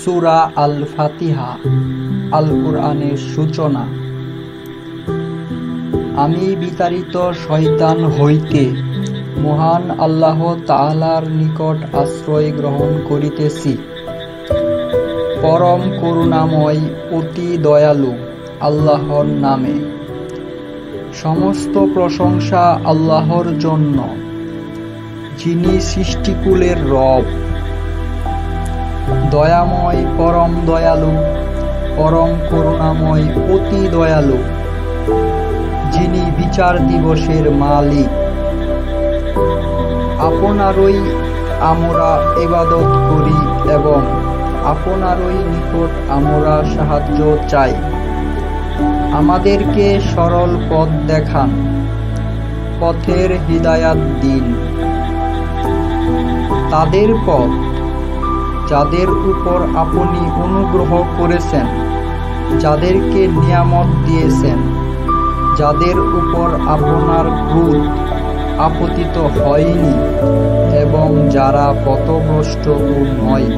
সূরা আল ফাতিহা আল কুরআনের সূচনা। আমি বিতাড়িত শয়তান হইতে মহান আল্লাহ তাআলার নিকট আশ্রয় গ্রহণ করিতেছি। পরম করুণাময় অতি দয়ালু আল্লাহর নামে। সমস্ত প্রশংসা আল্লাহর জন্য, যিনি সৃষ্টিকুলের রব, দয়াময়, পরম দয়ালু, পরম করুণাময়, অতি দয়ালু, যিনি বিচার দিবসের মালিক। আপনারই আমরা ইবাদত করি এবং আপনারই নিকট আমরা সাহায্য চাই। আমাদেরকে সরল পথ দেখান, পথের হিদায়াত দিন। তাদের পথ যাদের উপর আপনি অনুগ্রহ করেছেন, যাদেরকে নিয়ামত দিয়েছেন, যাদের উপর আপনার ক্রোধ আপতিত হয়নি এবং যারা পথভ্রষ্ট নয়।